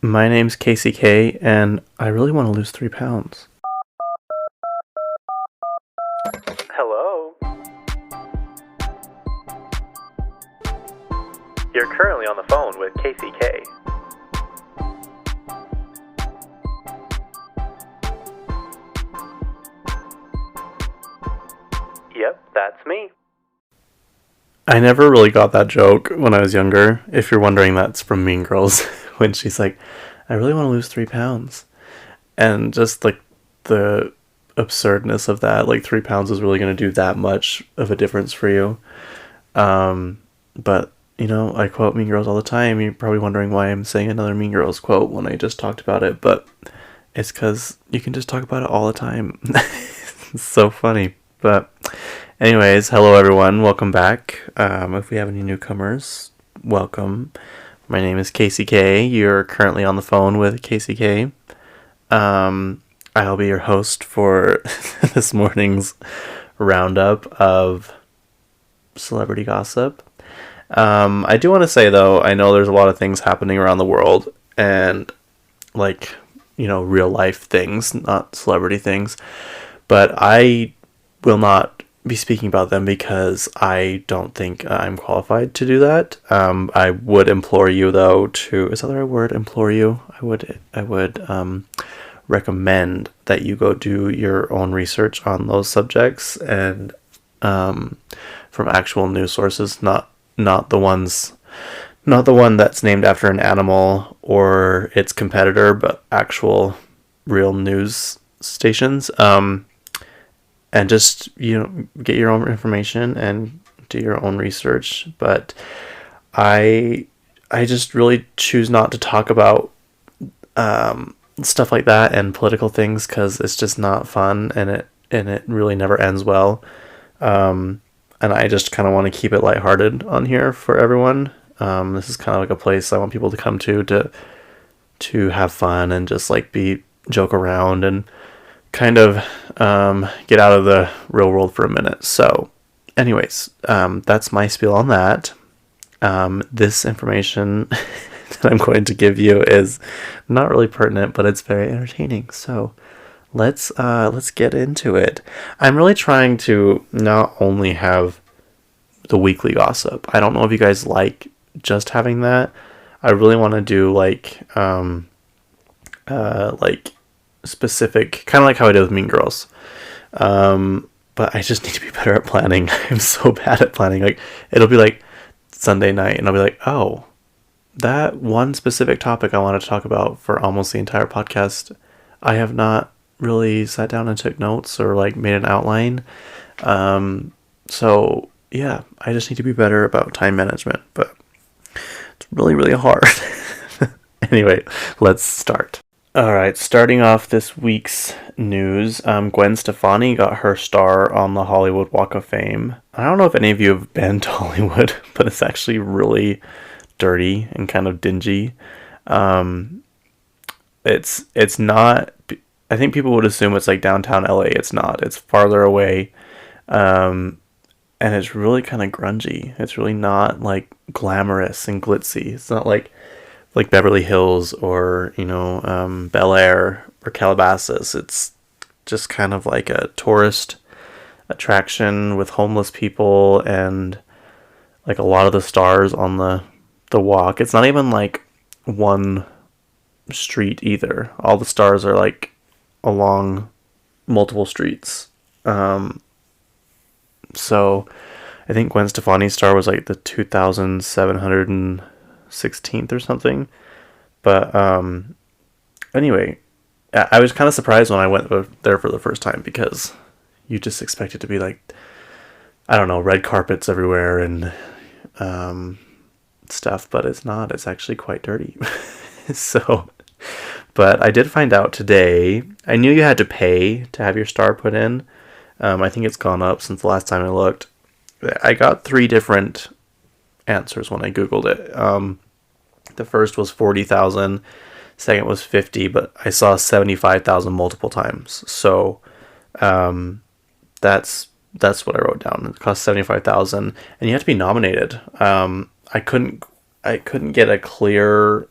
My name's Casey K, and I really want to lose 3 pounds. Hello? You're currently on the phone with Casey K. Yep, that's me. I never really got that joke when I was younger. If you're wondering, that's from Mean Girls, when she's like, I really want to lose 3 pounds. And just like the absurdness of that, like 3 pounds is really going to do that much of a difference for you. But, you know, I quote Mean Girls all the time. You're probably wondering why I'm saying another Mean Girls quote when I just talked about it, but it's because you can just talk about it all the time. It's so funny. But anyways, hello everyone, welcome back. If we have any newcomers, welcome. My name is Casey K. You're currently on the phone with Casey K. I'll be your host for this morning's roundup of celebrity gossip. I do want to say though, I know there's a lot of things happening around the world and like, you know, real life things, not celebrity things, but I will not be speaking about them because I don't think I'm qualified to do that. I would implore you though to, is that the right word? Implore you? I would recommend that you go do your own research on those subjects and from actual news sources, not the one that's named after an animal or its competitor, but actual real news stations. And just, you know, get your own information and do your own research. But I just really choose not to talk about stuff like that and political things because it's just not fun and it really never ends well. And I just kind of want to keep it lighthearted on here for everyone. This is kind of like a place I want people to come to have fun and just like joke around and kind of get out of the real world for a minute. So anyways, that's my spiel on that. This information that I'm going to give you is not really pertinent, but it's very entertaining. So let's get into it. I'm really trying to not only have the weekly gossip. I don't know if you guys like just having that. I really want to do like specific, kind of like how I did with Mean Girls. But I just need to be better at planning. I'm so bad at planning. Like, it'll be like Sunday night and I'll be like, oh, that one specific topic I wanted to talk about for almost the entire podcast, I have not really sat down and took notes or like made an outline. So yeah, I just need to be better about time management, but it's really, really hard. Anyway, let's start. Alright, starting off this week's news, Gwen Stefani got her star on the Hollywood Walk of Fame. I don't know if any of you have been to Hollywood, but it's actually really dirty and kind of dingy. It's not, I think people would assume it's like downtown LA. It's not. It's farther away. And it's really kind of grungy. It's really not like glamorous and glitzy. It's not like Beverly Hills or, you know, Bel Air or Calabasas. It's just kind of like a tourist attraction with homeless people and like a lot of the stars on the walk. It's not even like one street either. All the stars are like along multiple streets. So I think Gwen Stefani's star was like the 2,716th or something. But anyway, I was kind of surprised when I went there for the first time because you just expect it to be like, I don't know, red carpets everywhere and stuff, but it's not. It's actually quite dirty. So, but I did find out today, I knew you had to pay to have your star put in. I think it's gone up since the last time I looked. I got 3 different answers when I Googled it. The first was 40,000, second was 50, but I saw 75,000 multiple times. So that's what I wrote down. It cost 75,000, and you have to be nominated. I couldn't get a clear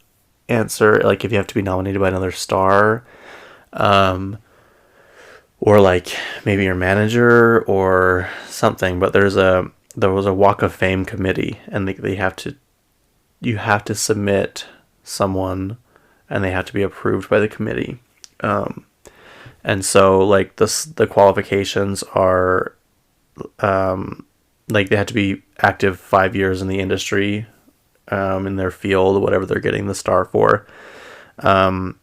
answer, like if you have to be nominated by another star, um, or like maybe your manager or something. But there was a Walk of Fame committee, and they have to you have to submit someone, and they have to be approved by the committee. Um, and so like the qualifications are like they have to be active 5 years in the industry, in their field, whatever they're getting the star for. Um,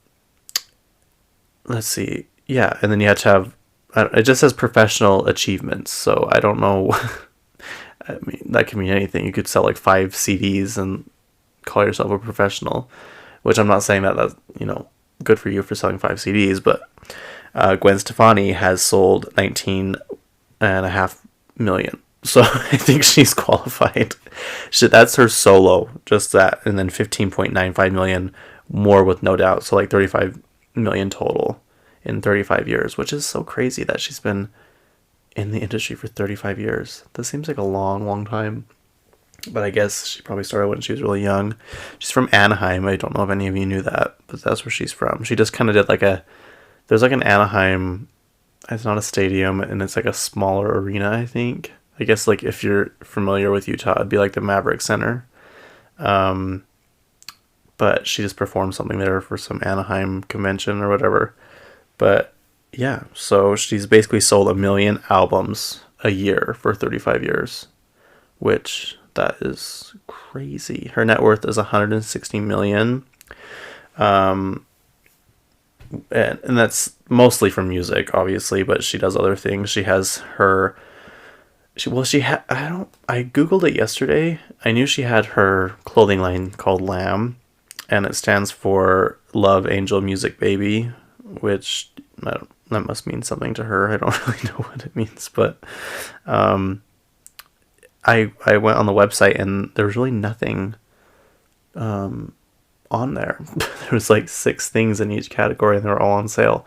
let's see. Yeah, and then you have to have. It just says professional achievements, so I don't know. I mean, that can mean anything. You could sell like 5 CDs and call yourself a professional, which I'm not saying that that's good for you for selling 5 CDs, but Gwen Stefani has sold 19.5 million. So I think she's qualified. That's her solo, just that, and then 15.95 million more with No Doubt. So like 35 million total in 35 years, which is so crazy that she's been in the industry for 35 years. This seems like a long, long time. But I guess she probably started when she was really young. She's from Anaheim. I don't know if any of you knew that, but that's where she's from. She just kind of did there's like an Anaheim, it's not a stadium, and it's like a smaller arena, I think. I guess like if you're familiar with Utah, it'd be like the Maverick Center. But she just performed something there for some Anaheim convention or whatever. But yeah, so she's basically sold 1 million albums a year for 35 years, which that is crazy. Her net worth is 160 million. And that's mostly from music, obviously, but she does other things. She has her I googled it yesterday. I knew she had her clothing line called Lamb, and it stands for Love Angel Music Baby, which that must mean something to her. I don't really know what it means, but I went on the website and there was really nothing on there. There was like 6 things in each category, and they were all on sale.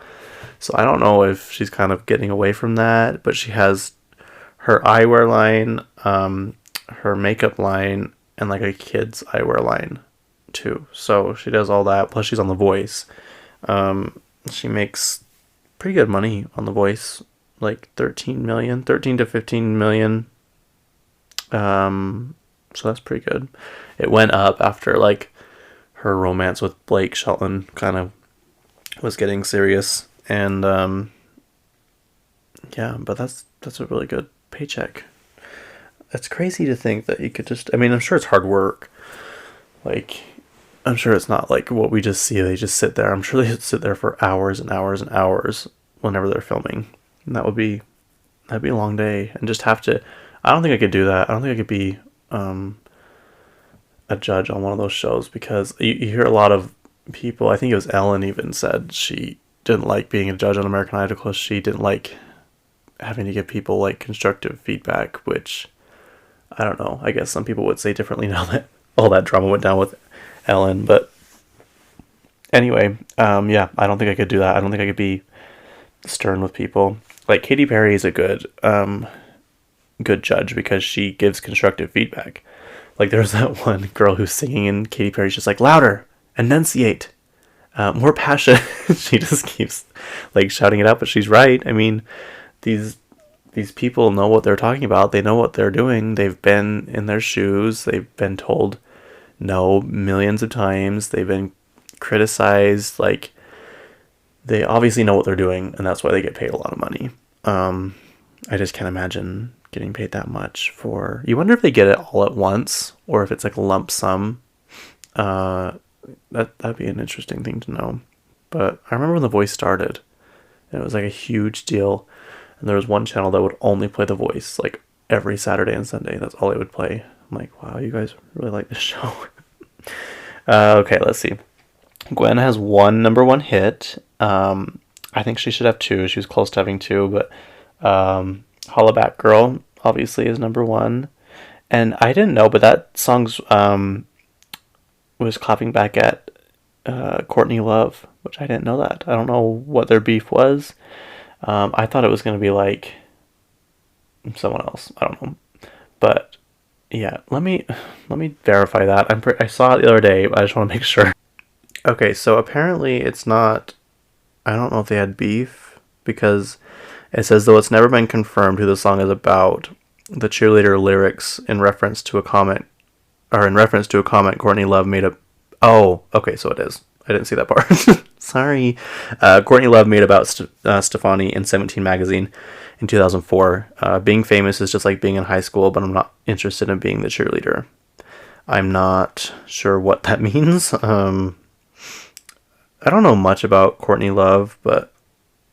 So I don't know if she's kind of getting away from that, but she has her eyewear line, her makeup line, and like a kid's eyewear line too. So she does all that. Plus she's on The Voice. She makes pretty good money on The Voice, like 13 to 15 million. So that's pretty good. It went up after like her romance with Blake Shelton kind of was getting serious, and yeah, but that's a really good paycheck. It's crazy to think that you could just, I mean, I'm sure it's hard work. Like, I'm sure it's not like what we just see. They just sit there. I'm sure they sit there for hours and hours and hours whenever they're filming. And that'd be a long day. And just have to, I don't think I could do that. I don't think I could be a judge on one of those shows, because you hear a lot of people, I think it was Ellen even said she didn't like being a judge on American Idol because she didn't like having to give people like constructive feedback, which I don't know. I guess some people would say differently now that all that drama went down with Ellen. But anyway, yeah, I don't think I could do that. I don't think I could be stern with people. Like Katy Perry is a good judge because she gives constructive feedback. Like there's that one girl who's singing and Katy Perry's just like, louder, enunciate, more passion. She just keeps like shouting it out, but she's right. I mean, these people know what they're talking about. They know what they're doing. They've been in their shoes. They've been told no millions of times. They've been criticized. Like, they obviously know what they're doing, and that's why they get paid a lot of money. I just can't imagine getting paid that much for... You wonder if they get it all at once, or if it's like a lump sum. That'd be an interesting thing to know. But I remember when The Voice started, and it was like a huge deal. And there was one channel that would only play The Voice, like every Saturday and Sunday. That's all they would play. I'm like, wow, you guys really like this show. Okay, let's see. Gwen has 1 number 1 hit. I think she should have 2. She was close to having 2, but Holla Back Girl obviously is number 1. And I didn't know, but that song's was clapping back at Courtney Love, which I didn't know that. I don't know what their beef was. I thought it was going to be like someone else. I don't know. But yeah, let me verify that. I saw it the other day, but I just want to make sure. Okay, so apparently it's not. I don't know if they had beef because it says though it's never been confirmed who the song is about. The cheerleader lyrics in reference to a comment, or in reference to a comment Courtney Love made a. Oh, okay, so it is. I didn't see that part. Sorry. Courtney Love made about Stefani in 17 magazine in 2004. Being famous is just like being in high school, but I'm not interested in being the cheerleader. I'm not sure what that means. I don't know much about Courtney Love, but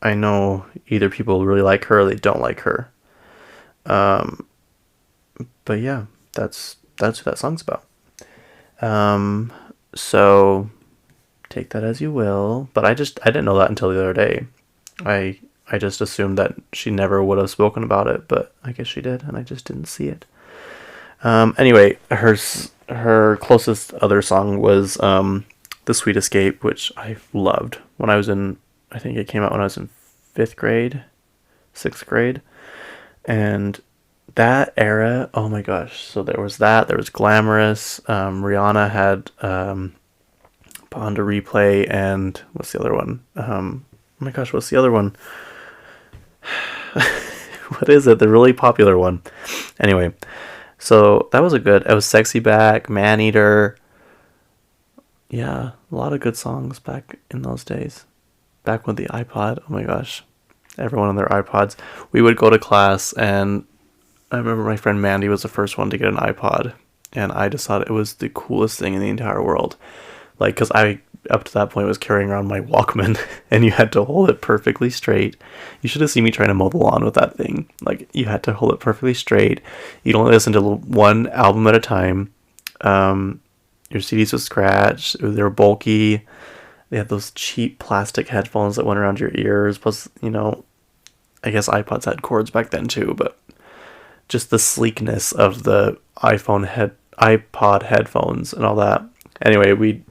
I know either people really like her or they don't like her. Um, but yeah, that's what that song's about. So take that as you will. But I didn't know that until the other day. I just assumed that she never would have spoken about it, but I guess she did, and I just didn't see it. Anyway, her closest other song was "The Sweet Escape," which I loved when I was in. I think it came out when I was in fifth grade, sixth grade, and that era. Oh my gosh! So there was that. There was "Glamorous." Rihanna had "Bond to Replay," and what's the other one? Oh my gosh, what's the other one? What is it? The really popular one. Anyway, so that was a good. It was "Sexy Back," "Man Eater." Yeah, a lot of good songs back in those days. Back with the iPod. Oh my gosh, everyone on their iPods. We would go to class, and I remember my friend Mandy was the first one to get an iPod, and I just thought it was the coolest thing in the entire world. Like, because I, up to that point, was carrying around my Walkman, and you had to hold it perfectly straight. You should have seen me trying to mow the lawn with that thing. Like, you had to hold it perfectly straight. You'd only listen to one album at a time. Your CDs would scratch. They were bulky. They had those cheap plastic headphones that went around your ears. Plus, I guess iPods had cords back then too, but just the sleekness of the iPod headphones and all that. Anyway,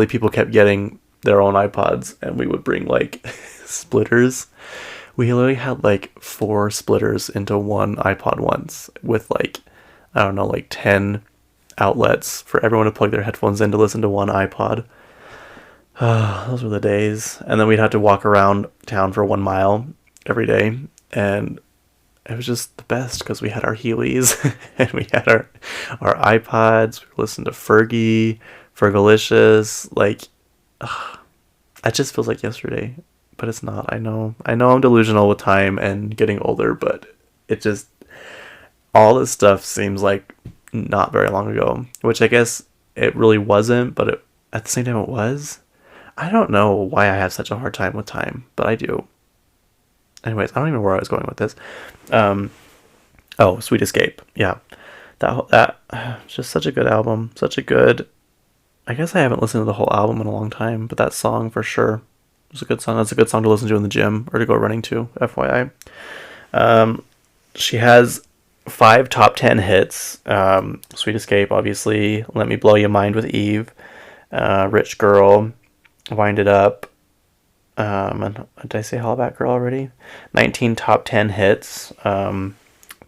people kept getting their own iPods, and we would bring like splitters. We literally had like 4 splitters into one iPod once with like, I don't know, like 10 outlets for everyone to plug their headphones in to listen to one iPod. Those were the days. And then we'd have to walk around town for 1 mile every day, and it was just the best because we had our Heelys and we had our iPods. We listened to Fergalicious. Like, it just feels like yesterday, but it's not. I know I'm delusional with time and getting older, but it just, all this stuff seems like not very long ago, which I guess it really wasn't, but at the same time it was. I don't know why I have such a hard time with time, but I do. Anyways, I don't even know where I was going with this. Sweet Escape. Yeah. That just such a good album. I guess I haven't listened to the whole album in a long time, but that song for sure was a good song. That's a good song to listen to in the gym or to go running to, FYI. She has 5 top 10 hits. Sweet Escape, obviously. Let Me Blow Your Mind with Eve. Rich Girl. Wind It Up. And did I say Hollaback Girl already? 19 top 10 hits.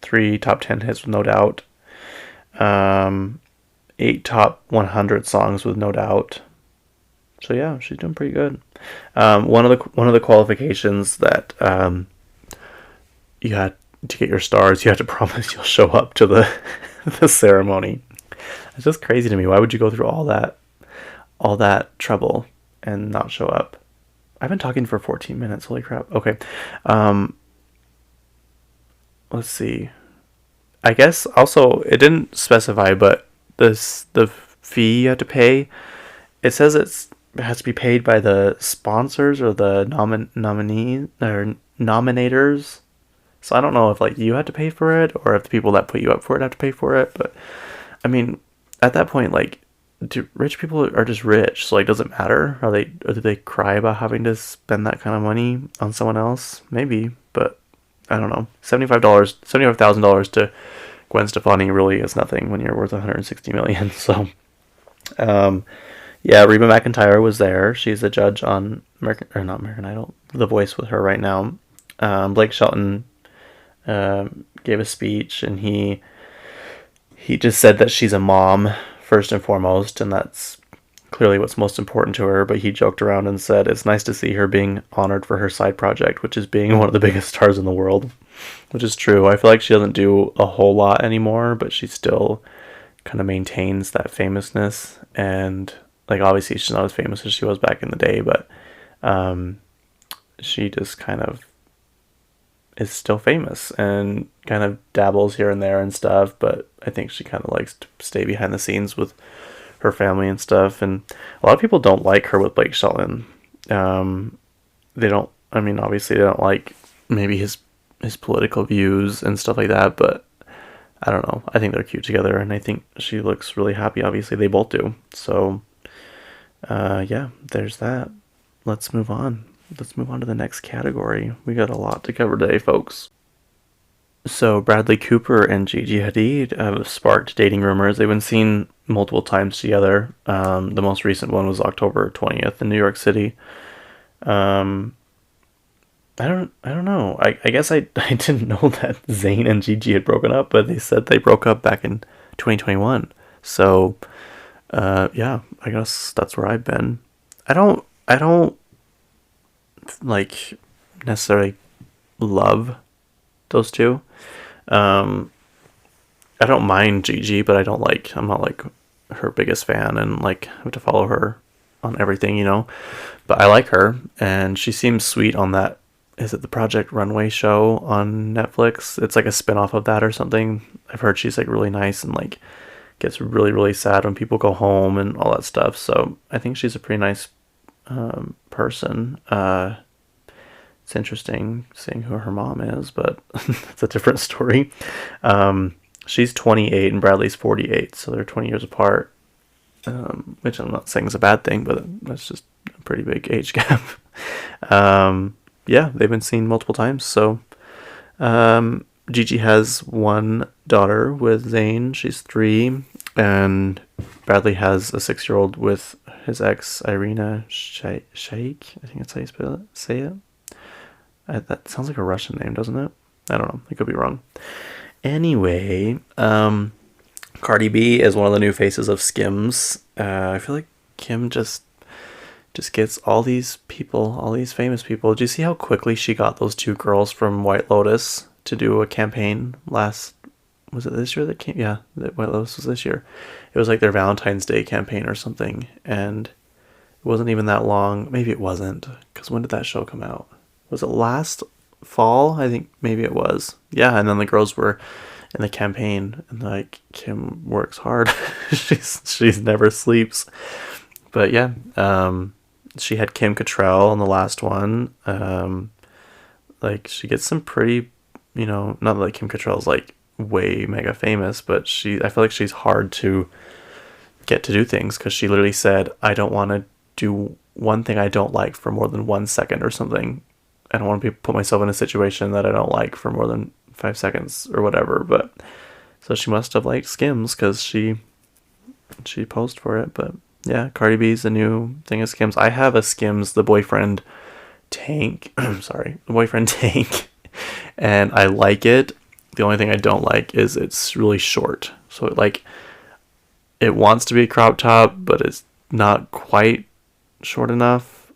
3 top 10 hits with No Doubt. 8 top 100 songs with No Doubt. So yeah, she's doing pretty good. One of the qualifications that you had to get your stars, you had to promise you'll show up to the the ceremony. It's just crazy to me. Why would you go through all that trouble and not show up? I've been talking for 14 minutes. Holy crap. Okay. Let's see. I guess also it didn't specify, but the fee you have to pay, it says it has to be paid by the sponsors or the nominee or nominators. So I don't know if like you had to pay for it or if the people that put you up for it have to pay for it. But I mean, at that point, like, rich people are just rich, so like, does it matter? Or do they cry about having to spend that kind of money on someone else? Maybe, but I don't know. $75,000 to Gwen Stefani really is nothing when you're worth 160 million. So, yeah, Reba McEntire was there. She's a judge on not American Idol, The Voice with her right now. Blake Shelton gave a speech, and he just said that she's a mom first and foremost, and that's clearly what's most important to her, but he joked around and said it's nice to see her being honored for her side project, which is being one of the biggest stars in the world, which is true. I feel like she doesn't do a whole lot anymore, but she still kind of maintains that famousness. And like, obviously she's not as famous as she was back in the day, but she just kind of is still famous and kind of dabbles here and there and stuff, but I think she kind of likes to stay behind the scenes with her family and stuff. And a lot of people don't like her with Blake Shelton. They don't, I mean, obviously they don't like maybe his political views and stuff like that, but I don't know. I think they're cute together, and I think she looks really happy. Obviously they both do. So yeah, there's that. Let's move on. Let's move on to the next category. We got a lot to cover today, folks. So Bradley Cooper and Gigi Hadid have sparked dating rumors. They've been seen multiple times together. The most recent one was October 20th in New York City. I don't know. I guess I didn't know that Zayn and Gigi had broken up, but they said they broke up back in 2021. So yeah, I guess that's where I've been. I don't like necessarily love those two. I don't mind Gigi, but I'm not like her biggest fan, and like I have to follow her on everything, you know. But I like her, and she seems sweet on that. Is it the Project Runway show on Netflix? It's like a spin-off of that or something. I've heard she's like really nice and like gets really, really sad when people go home and all that stuff. So I think she's a pretty nice person. It's interesting seeing who her mom is, but it's a different story. She's 28 and Bradley's 48, so they're 20 years apart, which I'm not saying is a bad thing, but that's just a pretty big age gap. Yeah, they've been seen multiple times. So Gigi has one daughter with Zayn. She's 3, and Bradley has a 6-year-old with his ex Irina Shayk. I think that's how you say it. That sounds like a Russian name, doesn't it? I don't know. I could be wrong. Anyway, Cardi B is one of the new faces of Skims. I feel like Kim just gets all these people, all these famous people. Do you see how quickly she got those 2 girls from White Lotus to do a campaign was it this year that came? Yeah, White Lotus was this year. It was like their Valentine's Day campaign or something, and it wasn't even that long. Maybe it wasn't, because when did that show come out? Was it last fall? I think maybe it was. Yeah, and then the girls were in the campaign, and like Kim works hard. she's never sleeps. But yeah, she had Kim Cattrall on the last one. Like she gets some pretty, you know, not that like Kim Cattrall's like way mega famous, but I feel like she's hard to get to do things, because she literally said, I don't want to do one thing I don't like for more than 1 second or something. I don't want to put myself in a situation that I don't like for more than 5 seconds or whatever. But so she must have liked Skims, because she posed for it. But yeah, Cardi B's the new thing of Skims. I have a Skims, the boyfriend tank. Sorry, the boyfriend tank, and I like it. The only thing I don't like is it's really short. So it wants to be a crop top, but it's not quite short enough.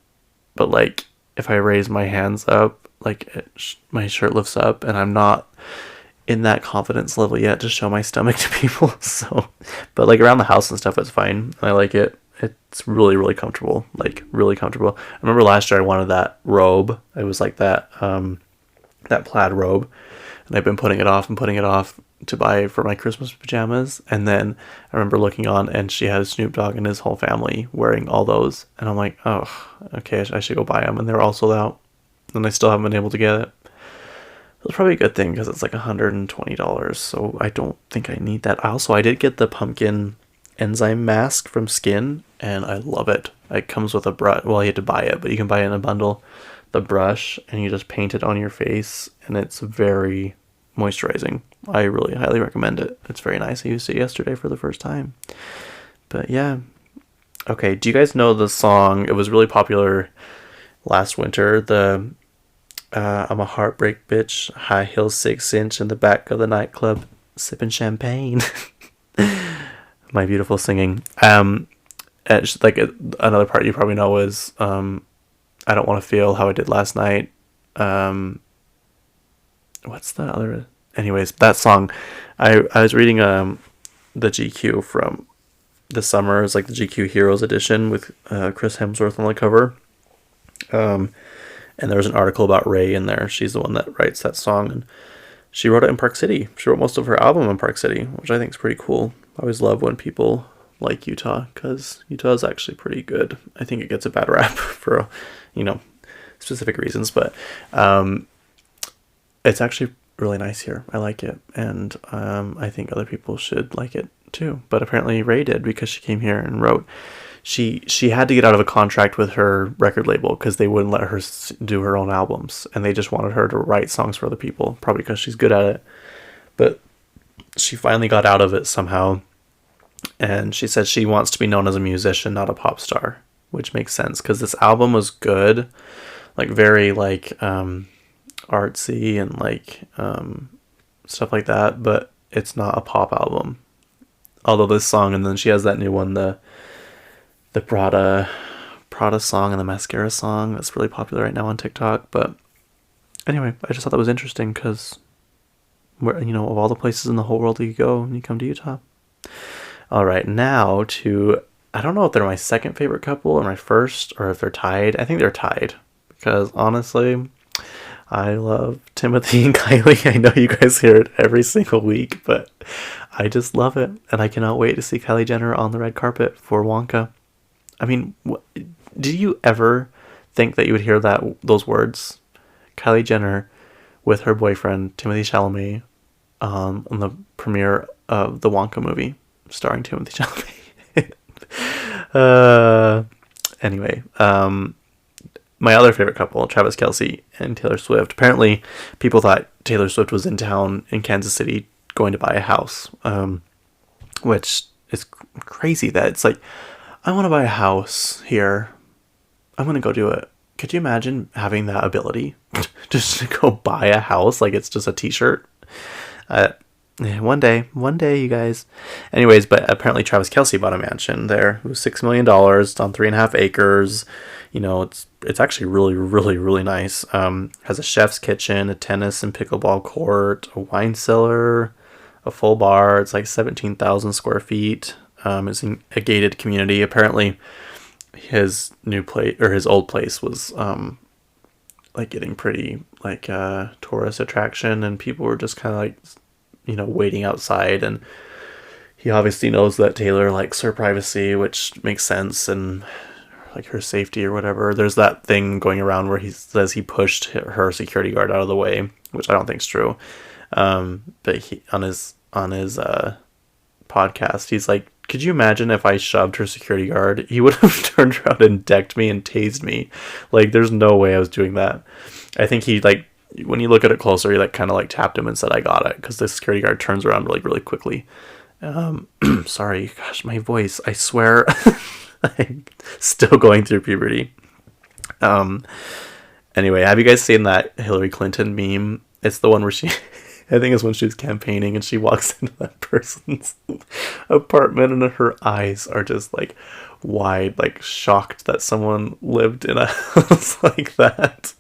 But like, if I raise my hands up, like my shirt lifts up, and I'm not in that confidence level yet to show my stomach to people. So, but like around the house and stuff, it's fine. I like it. It's really, really comfortable. Like really comfortable. I remember last year I wanted that robe. It was like that plaid robe, and I've been putting it off to buy for my Christmas pajamas. And then I remember looking on, and she had Snoop Dogg and his whole family wearing all those, and I'm like, oh, okay, I should go buy them. And they're all sold out, and I still haven't been able to get it. It's probably a good thing, because it's like $120, so I don't think I need that. I did get the pumpkin enzyme mask from Skin, and I love it. It comes with a brush. Well, you had to buy it, but you can buy it in a bundle. The brush, and you just paint it on your face, and it's very moisturizing. I really highly recommend it. It's very nice. I used it yesterday for the first time. But yeah. Okay, do you guys know the song? It was really popular last winter. I'm a heartbreak bitch, high heels 6-inch in the back of the nightclub, sipping champagne. My beautiful singing. And like another part you probably know is I don't want to feel how I did last night. What's the other? Anyways, that song. I was reading the GQ from this summer. It's like the GQ Heroes edition with Chris Hemsworth on the cover. And there was an article about Ray in there. She's the one that writes that song, and she wrote it in Park City. She wrote most of her album in Park City, which I think is pretty cool. I always love when people like Utah, because Utah is actually pretty good. I think it gets a bad rap for, specific reasons, but it's actually really nice here. I like it, and I think other people should like it too. But apparently Ray did, because she came here and wrote. She had to get out of a contract with her record label because they wouldn't let her do her own albums, and they just wanted her to write songs for other people, probably because she's good at it. But she finally got out of it somehow, and she said she wants to be known as a musician, not a pop star, which makes sense because this album was good, like very like artsy and like stuff like that, but it's not a pop album. Although this song, and then she has that new one, the Prada song and the Mascara song that's really popular right now on TikTok. But anyway, I just thought that was interesting because where, of all the places in the whole world you could go when you come to Utah. All right, now to, I don't know if they're my second favorite couple or my first, or if they're tied. I think they're tied because honestly, I love Timothy and Kylie. I know you guys hear it every single week, but I just love it. And I cannot wait to see Kylie Jenner on the red carpet for Wonka. I mean, did you ever think that you would hear those words? Kylie Jenner with her boyfriend, Timothy Chalamet, on the premiere of the Wonka movie, starring Timothy Chalamet. Anyway, my other favorite couple, Travis Kelce and Taylor Swift. Apparently, people thought Taylor Swift was in town in Kansas City going to buy a house, which is crazy that it's like, I want to buy a house here. I'm going to go do it. Could you imagine having that ability just to go buy a house like it's just a t-shirt? One day, you guys. Anyways, but apparently Travis Kelce bought a mansion there. It was $6 million. It's on 3.5 acres. It's actually really, really, really nice. Has a chef's kitchen, a tennis and pickleball court, a wine cellar, a full bar. It's like 17,000 square feet. It's in a gated community. Apparently, his new place or his old place was like getting pretty like tourist attraction, and people were just kind of like waiting outside. And he obviously knows that Taylor likes her privacy, which makes sense, and like her safety or whatever. There's that thing going around where he says he pushed her security guard out of the way, which I don't think is true. But he on his podcast, he's like, could you imagine if I shoved her security guard? He would have turned around and decked me and tased me. Like, there's no way I was doing that. I think he, like, when you look at it closer, he, like, kind of, like, tapped him and said, I got it. Because the security guard turns around, like, really quickly. Sorry. Gosh, my voice. I swear. I'm still going through puberty. Anyway, have you guys seen that Hillary Clinton meme? It's the one where she... I think it's when she was campaigning and she walks into that person's apartment and her eyes are just like wide, like shocked that someone lived in a house like that.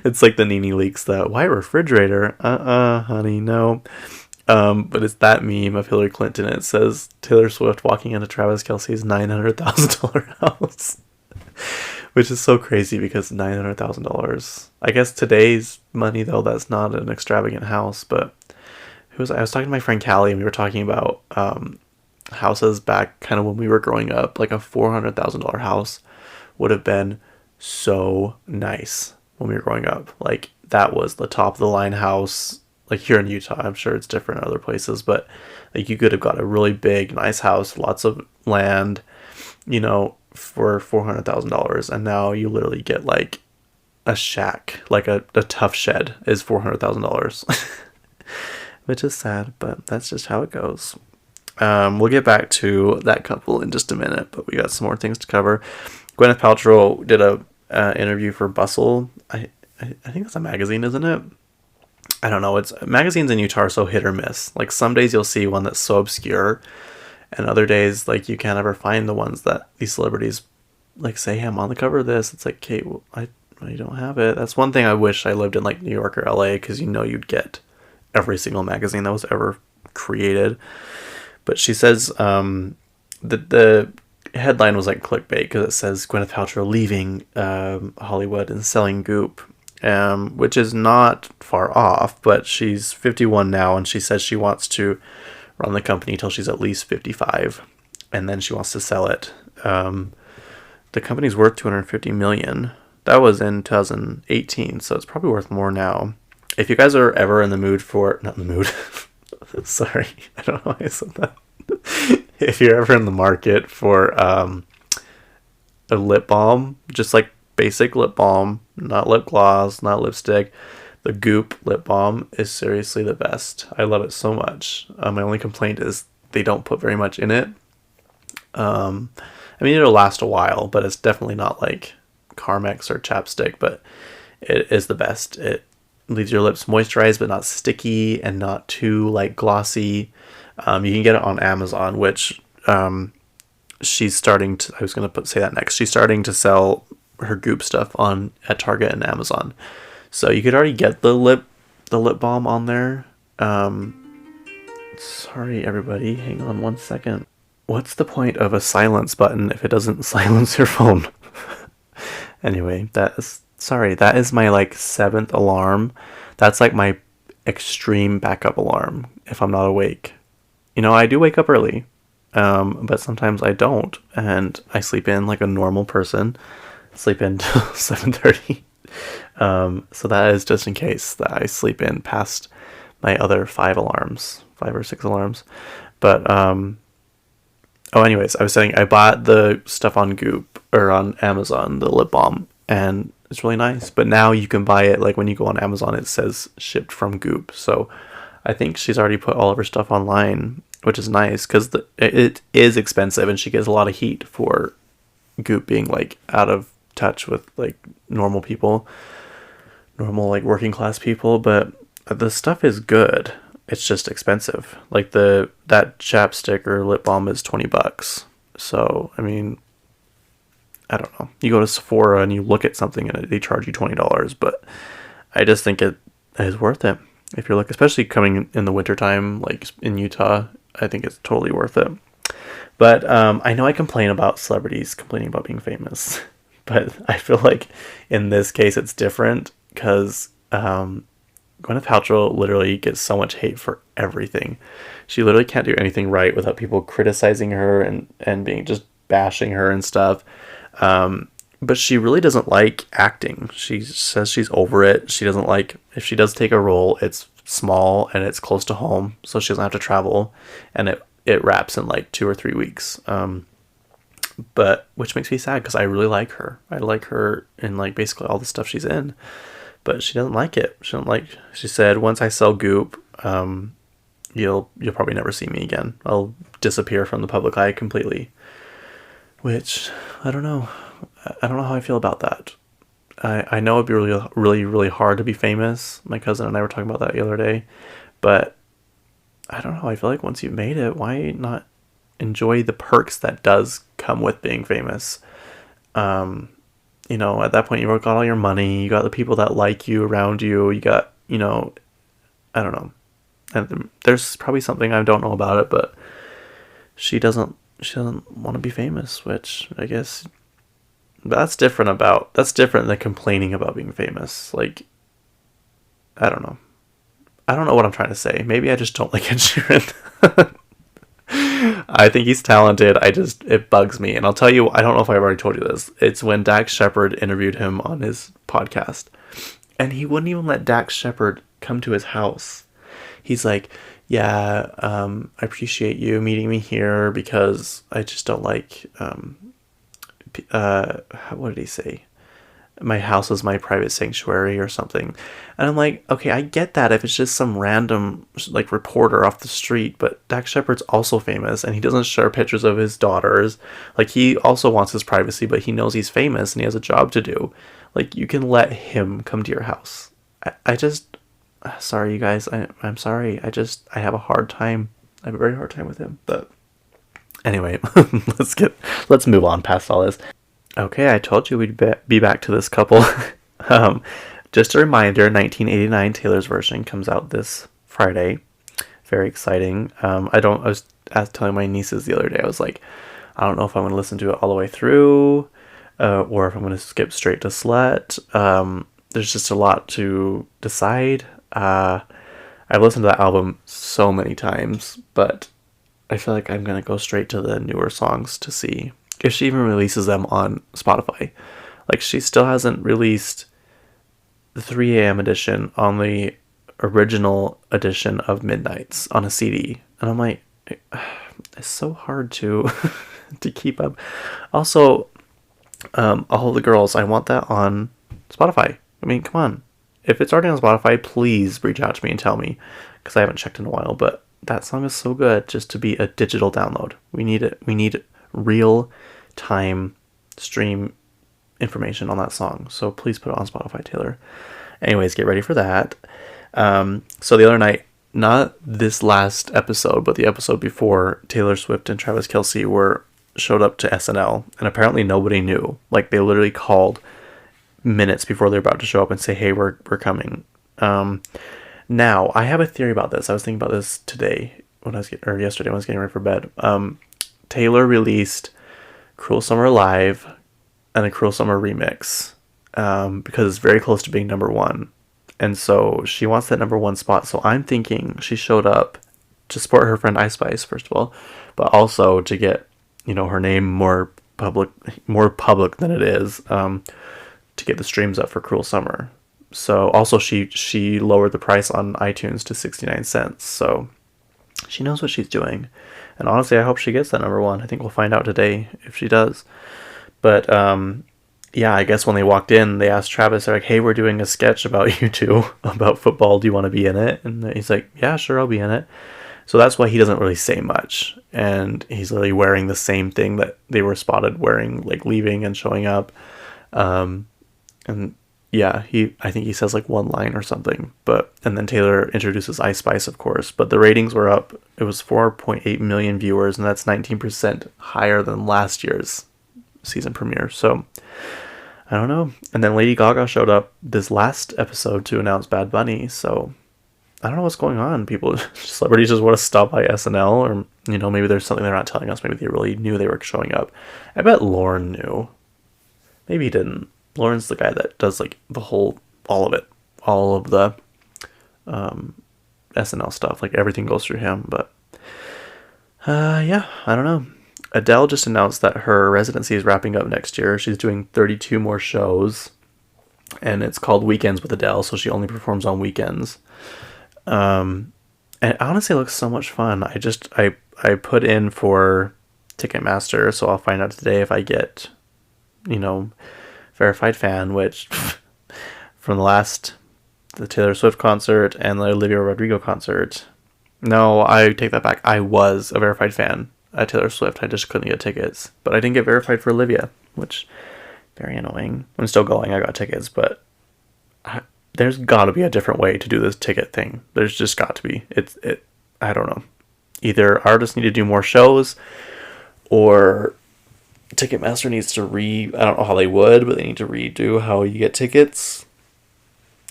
It's like the Nene Leakes, the white refrigerator. Honey, no. But it's that meme of Hillary Clinton. And it says Taylor Swift walking into Travis Kelce's $900,000 house. Which is so crazy because $900,000. I guess today's money, though, that's not an extravagant house. But I was talking to my friend Callie, and we were talking about houses back kind of when we were growing up. Like a $400,000 house would have been so nice when we were growing up. Like that was the top of the line house. Like here in Utah, I'm sure it's different in other places, but like you could have got a really big, nice house, lots of land, for $400,000, and now you literally get like a shack, like a tough shed is $400,000, which is sad, but that's just how it goes. We'll get back to that couple in just a minute, but we got some more things to cover. Gwyneth Paltrow did a interview for Bustle. I think that's a magazine, isn't it? I don't know. It's magazines in Utah are so hit or miss. Like some days you'll see one that's so obscure And other days, like, you can't ever find the ones that these celebrities like say, hey, I'm on the cover of this. It's like, okay, well, I don't have it. That's one thing I wish I lived in like New York or LA, because you'd get every single magazine that was ever created. But she says the headline was like clickbait, because it says Gwyneth Paltrow leaving Hollywood and selling Goop, which is not far off. But she's 51 now, and she says she wants to run the company till she's at least 55, and then she wants to sell it. The company's worth $250 million. That was in 2018, so it's probably worth more now. If you guys are ever in the mood for... Not in the mood. Sorry, I don't know why I said that. If you're ever in the market for a lip balm, just like basic lip balm, not lip gloss, not lipstick, the Goop lip balm is seriously the best. I love it so much. My only complaint is they don't put very much in it. I mean, it'll last a while, but it's definitely not like Carmex or chapstick, but it is the best. It leaves your lips moisturized but not sticky and not too like glossy. You can get it on Amazon, which she's starting to... I was going to say that next. She's starting to sell her Goop stuff at Target and Amazon. So you could already get the lip balm on there. Sorry, everybody. Hang on one second. What's the point of a silence button if it doesn't silence your phone? Anyway, that is my like 7th alarm. That's like my extreme backup alarm if I'm not awake. I do wake up early, but sometimes I don't, and I sleep in like a normal person. Sleep in till 7:30. So that is just in case that I sleep in past my other 5 or 6 alarms. But anyways, I was saying I bought the stuff on Goop or on Amazon, the lip balm, and it's really nice. But now you can buy it, like when you go on Amazon, it says shipped from Goop. So I think she's already put all of her stuff online, which is nice, because it is expensive, and she gets a lot of heat for Goop being like out of touch with like normal people, like working class people. But the stuff is good. It's just expensive. Like that chapstick or lip balm is $20. So I mean, I don't know. You go to Sephora and you look at something and they charge you $20, but I just think it is worth it. If you're like, especially coming in the wintertime, like in Utah, I think it's totally worth it. But I know I complain about celebrities complaining about being famous, but I feel like in this case it's different, because Gwyneth Paltrow literally gets so much hate for everything. She literally can't do anything right without people criticizing her and being just bashing her and stuff. But she really doesn't like acting. She says she's over it. She doesn't like, if she does take a role, it's small and it's close to home, so she doesn't have to travel, and it wraps in like 2 or 3 weeks. But which makes me sad, because I really like her. I like her in like basically all the stuff she's in, but she doesn't like it. She said, once I sell Goop, you'll probably never see me again. I'll disappear from the public eye completely. Which I don't know. I don't know how I feel about that. I know it'd be really, really, really hard to be famous. My cousin and I were talking about that the other day, but I don't know. I feel like once you've made it, why not enjoy the perks that does come with being famous? At that point, you've got all your money, you got the people that like you around you, you got, I don't know. And there's probably something I don't know about it, but she doesn't want to be famous, which I guess that's different than complaining about being famous. Like, I don't know what I'm trying to say. Maybe I just don't like Ed Sheeran. I think he's talented. It bugs me. And I'll tell you, I don't know if I've already told you this. It's when Dax Shepard interviewed him on his podcast, and he wouldn't even let Dax Shepard come to his house. He's like, yeah, I appreciate you meeting me here, because I just don't like, what did he say? My house is my private sanctuary or something. And I'm like, okay, I get that if it's just some random like reporter off the street, but Dax Shepard's also famous, and he doesn't share pictures of his daughters. Like, he also wants his privacy, but he knows he's famous and he has a job to do. Like, you can let him come to your house. I just, sorry you guys, I'm sorry. I have a hard time. I have a very hard time with him, but Anyway, let's move on past all this. Okay, I told you we'd be back to this couple. um, just a reminder, 1989 Taylor's version comes out this Friday. Very exciting. I was telling my nieces the other day, I was like, I don't know if I'm going to listen to it all the way through, or if I'm going to skip straight to Slut. There's just a lot to decide. I've listened to that album so many times, but I feel like I'm going to go straight to the newer songs to see if she even releases them on Spotify. Like, she still hasn't released the 3 a.m. edition on the original edition of Midnights on a CD. And I'm like, it's so hard to to keep up. Also, All the Girls, I want that on Spotify. I mean, come on. If it's already on Spotify, please reach out to me and tell me, because I haven't checked in a while. But that song is so good just to be a digital download. We need it. We need real time stream information on that song. So please put it on Spotify, Taylor. Anyways, get ready for that. So the other night, not this last episode, but the episode before, Taylor Swift and Travis Kelce showed up to SNL, and apparently nobody knew. Like, they literally called minutes before they're about to show up and say, "Hey, we're coming." Now, I have a theory about this. I was thinking about this today yesterday when I was getting ready for bed. Taylor released "Cruel Summer Live" and a "Cruel Summer Remix" because it's very close to being number one. And so she wants that number one spot. So I'm thinking she showed up to support her friend Ice Spice, first of all, but also to get, her name more public than it is, to get the streams up for Cruel Summer. So also she lowered the price on iTunes to 69 cents. So she knows what she's doing. And honestly, I hope she gets that number one. I think we'll find out today if she does. But yeah, I guess when they walked in, they asked Travis, they're like, "Hey, we're doing a sketch about you two, about football. Do you want to be in it?" And he's like, "Yeah, sure, I'll be in it." So that's why he doesn't really say much. And he's literally wearing the same thing that they were spotted wearing, like leaving and showing up. And yeah, I think he says like one line or something. And then Taylor introduces Ice Spice, of course. But the ratings were up. It was 4.8 million viewers, and that's 19% higher than last year's season premiere. So I don't know. And then Lady Gaga showed up this last episode to announce Bad Bunny. So I don't know what's going on. Celebrities just want to stop by SNL, or maybe there's something they're not telling us. Maybe they really knew they were showing up. I bet Lauren knew. Maybe he didn't. Lauren's the guy that does like all of the SNL stuff. Like, everything goes through him. But yeah, I don't know. Adele just announced that her residency is wrapping up next year. She's doing 32 more shows, and it's called Weekends with Adele, so she only performs on weekends. And it honestly looks so much fun. I put in for Ticketmaster, so I'll find out today if I get, verified fan, which from the Taylor Swift concert and the Olivia Rodrigo concert. No, I take that back. I was a verified fan at Taylor Swift. I just couldn't get tickets. But I didn't get verified for Olivia, which very annoying. I'm still going. I got tickets, but there's got to be a different way to do this ticket thing. There's just got to be. I don't know. Either artists need to do more shows, or Ticketmaster needs to I don't know how they would, but they need to redo how you get tickets.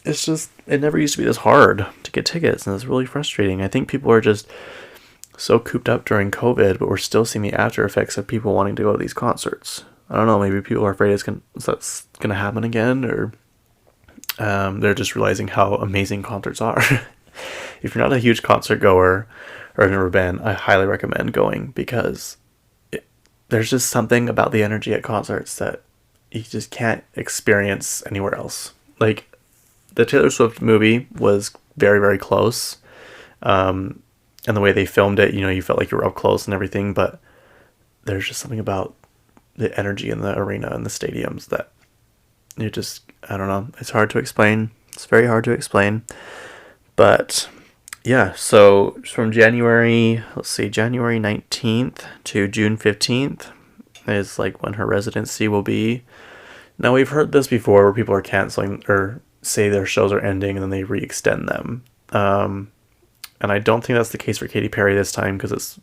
It's just, it never used to be this hard to get tickets, and it's really frustrating. I think people are just so cooped up during COVID, but we're still seeing the after effects of people wanting to go to these concerts. I don't know, maybe people are afraid that's going to happen again, or they're just realizing how amazing concerts are. If you're not a huge concert goer, or have never been, I highly recommend going, because there's just something about the energy at concerts that you just can't experience anywhere else. Like, the Taylor Swift movie was very, very close. And the way they filmed it, you felt like you were up close and everything, but there's just something about the energy in the arena and the stadiums that I don't know. It's hard to explain. It's very hard to explain. But yeah, so from January 19th to June 15th is like when her residency will be. Now, we've heard this before where people are canceling or say their shows are ending and then they re-extend them. And I don't think that's the case for Katy Perry this time, because it's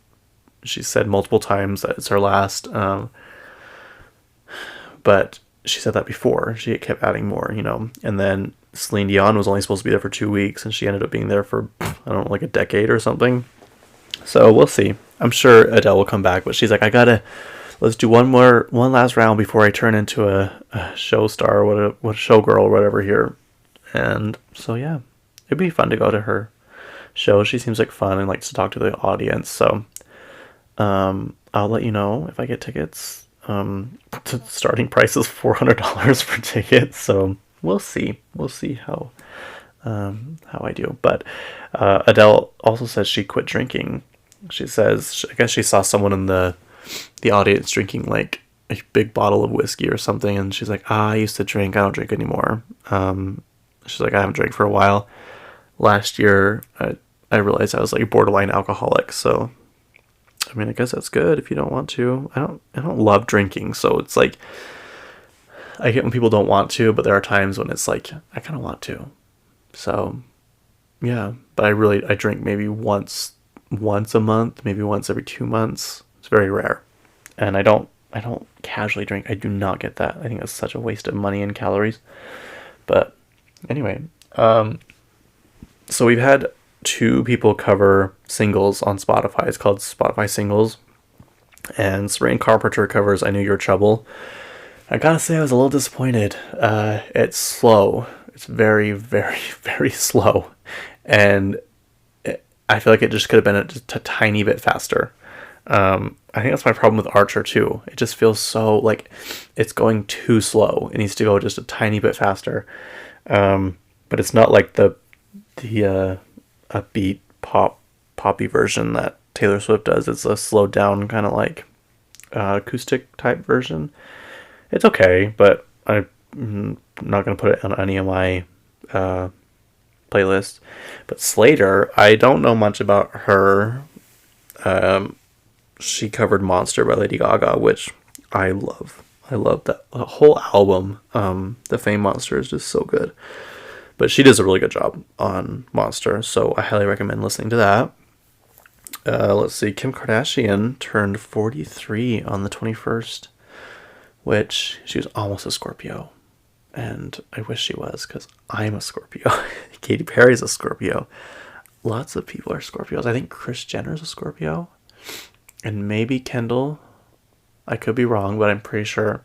she said multiple times that it's her last. But she said that before. She kept adding more, And then Celine Dion was only supposed to be there for 2 weeks, and she ended up being there for, I don't know, like a decade or something. So we'll see. I'm sure Adele will come back, but she's like, let's do one last round before I turn into a show star or what a showgirl or whatever here. And so, yeah, it'd be fun to go to her show. She seems like fun and likes to talk to the audience. So I'll let you know if I get tickets. Starting price is $400 for tickets. So we'll see. We'll see how I do. But Adele also says she quit drinking. She says, I guess she saw someone in the audience drinking like a big bottle of whiskey or something, and she's like, I used to drink, I don't drink anymore. She's like, I haven't drank for a while. Last year I realized I was like borderline alcoholic, so I mean, I guess that's good if you don't want to. I don't love drinking, so it's like I get when people don't want to, but there are times when it's like I kind of want to. So yeah, but I drink maybe once a month, maybe once every 2 months. It's very rare. And I don't casually drink. I do not get that. I think that's such a waste of money and calories. But anyway, so we've had 2 people cover singles on Spotify. It's called Spotify Singles. And Sabrina Carpenter covers I Knew Your Trouble. I gotta say I was a little disappointed. It's slow. It's very, very, very slow. And I feel like it just could have been just a tiny bit faster. I think that's my problem with Archer too. It just feels so like it's going too slow. It needs to go just a tiny bit faster. But it's not like the upbeat poppy version that Taylor Swift does. It's a slowed down kind of like acoustic type version. It's okay, but I'm not going to put it on any of my playlists. But Slater, I don't know much about her. She covered Monster by Lady Gaga, which I love. I love that whole album. The Fame Monster is just so good. But she does a really good job on Monster, so I highly recommend listening to that. Let's see, Kim Kardashian turned 43 on the 21st, which she was almost a Scorpio. And I wish she was, because I'm a Scorpio. Katy Perry's a Scorpio. Lots of people are Scorpios. I think Kris Jenner's a Scorpio. And maybe Kendall. I could be wrong, but I'm pretty sure.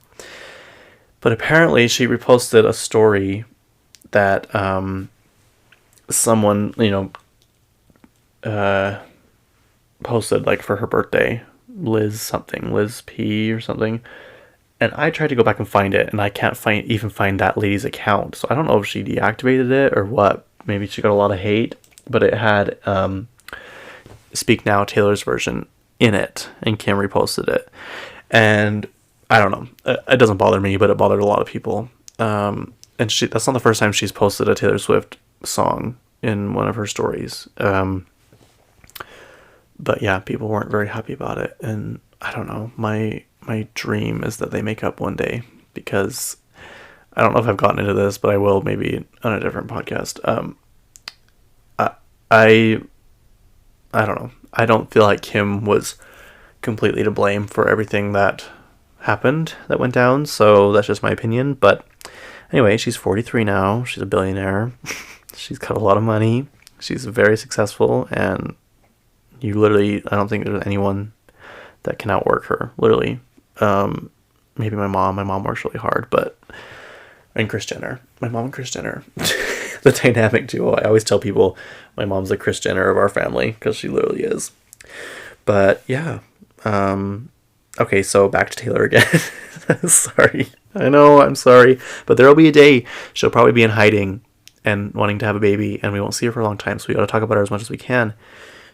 But apparently she reposted a story that someone, posted like for her birthday. Liz P or something. And I tried to go back and find it, and I can't find that lady's account. So I don't know if she deactivated it or what. Maybe she got a lot of hate. But it had Speak Now, Taylor's version in it, and Kim reposted it. And I don't know. It doesn't bother me, but it bothered a lot of people. And that's not the first time she's posted a Taylor Swift song in one of her stories. But yeah, people weren't very happy about it. And I don't know. My dream is that they make up one day, because I don't know if I've gotten into this, but I will maybe on a different podcast. I don't know. I don't feel like Kim was completely to blame for everything that happened, that went down. So that's just my opinion. But anyway, she's 43 now. She's a billionaire. She's got a lot of money. She's very successful. And I don't think there's anyone that can outwork her. Literally. Maybe my mom. My mom works really hard. And Kris Jenner. My mom and Kris Jenner. The dynamic duo. I always tell people my mom's the Kris Jenner of our family, because she literally is. But yeah. Okay, so back to Taylor again. Sorry. I know, I'm sorry. But there'll be a day she'll probably be in hiding and wanting to have a baby, and we won't see her for a long time, so we gotta talk about her as much as we can.